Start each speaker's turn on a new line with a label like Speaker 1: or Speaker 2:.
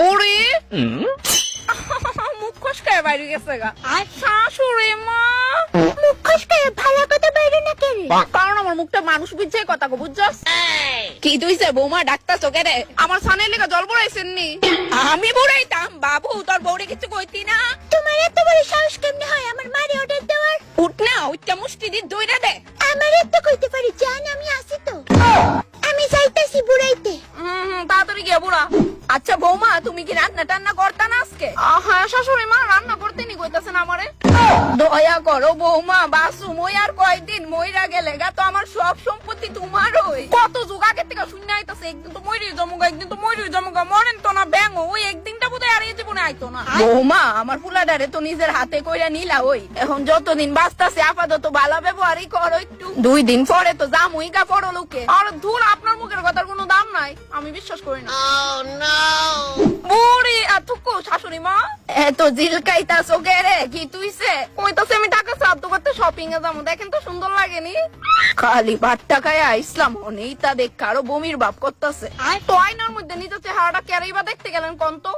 Speaker 1: বুড়ি মুখ খসকায় বাইরে গেছে গা। শাশুড়ি মা মুখ খসকায় ভালো কথা বাইরে না কে রে? কারণ আমার মুখটা মানুষ বুঝছে কথা কো বুঝছস? কি তুইছে বৌমা ডাক্তার চোখে রে? আমার সানের লেগে জল পড়াইছেন নি? আমি বুড়াইতাম বাবু, তোর বউরে কিছু কইতি না? তোমার এত বড় সাহস কেমনে হয় আমার মারে অর্ডার দেওয়ার? উঠ না, উঠটা মুষ্টি দি দইরা দে। আমার এত কইতে পারি জান, আমি আসি তো। আমি যাইতাছি বুড়াইতে। তাড়াতাড়ি গিয়ে বুড়া। আচ্ছা বৌমা, তুমি কি রান্না টান্না করতা না আজকে? হ্যাঁ শাশুড়ি মা, রান্না করতে নি কইতাছেন আমারে। দয়া করো বৌমা, বাসু মই আর কয়দিন মইরা গেলে গা তো আমার সব সম্পত্তি তোমারই। কত যুগ আগে থেকে শুনে আইতাছে একদিন তো মইরি জমুগা, একদিন তো মইরি জমুগা, মরেন তো না ব্যাঙ ওই একদিনটা বোধহয় আর এই জীবনে আইতো না। বৌমা আমার ফুলাডারে তো নিজের হাতে কইরা নিলা, ওই এখন যতদিন বাঁচতাছে আপাতত ভালো ব্যবহারই করো একটু। 2 দিন পরে তো জামুই গা পড়ো লোকে। আর ধুর, আপনার মুখের কথার কোনো দাম নাই, আমি বিশ্বাস করি না। বুড়ি আতুকু শাশুড়ি মা এত জিলকাইতা চোখে রে, কি তুইছে? কইতাছে আমি টাকা সাধ্য করতে শপিং এ যাবো, দেখেন তো সুন্দর লাগেনি? খালি ভাত টাকায় আইসলাম হনেই তা দেখ আরো বমির ভাব করতেছে। তো আয়নার মধ্যে নিজের চেহারাটা কেরাই বা দেখতে গেলেন কোন তো?